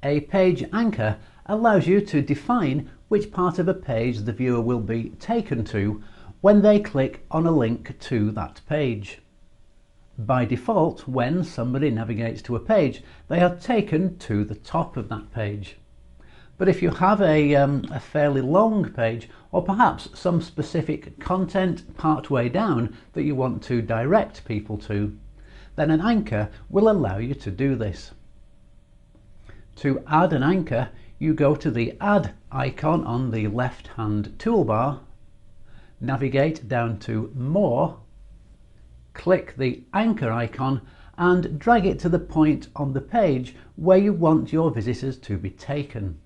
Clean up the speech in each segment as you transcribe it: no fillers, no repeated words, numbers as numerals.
A page anchor allows you to define which part of a page the viewer will be taken to when they click on a link to that page. By default, when somebody navigates to a page, they are taken to the top of that page. But if you have a fairly long page, or perhaps some specific content partway down that you want to direct people to, then an anchor will allow you to do this. To add an anchor, you go to the Add icon on the left-hand toolbar, navigate down to More, click the anchor icon and drag it to the point on the page where you want your visitors to be taken.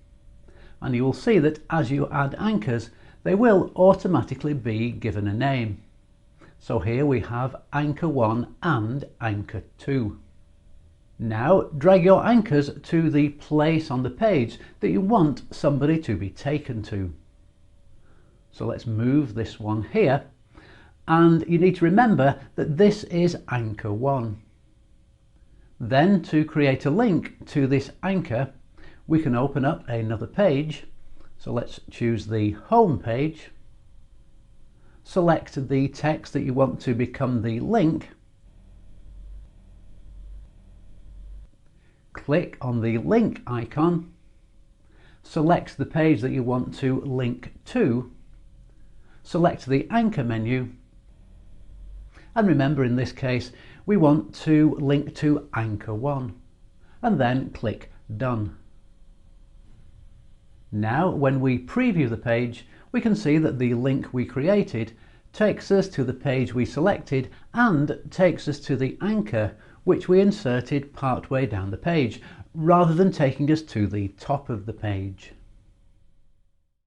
And you will see that as you add anchors, they will automatically be given a name. So here we have Anchor 1 and Anchor 2. Now drag your anchors to the place on the page that you want somebody to be taken to. So let's move this one here, and you need to remember that this is Anchor 1. Then to create a link to this anchor, we can open up another page. So let's choose the home page, select the text that you want to become the link, click on the link icon, select the page that you want to link to, select the anchor menu, and remember in this case we want to link to Anchor 1, and then click Done. Now when we preview the page, we can see that the link we created takes us to the page we selected and takes us to the anchor which we inserted partway down the page, rather than taking us to the top of the page.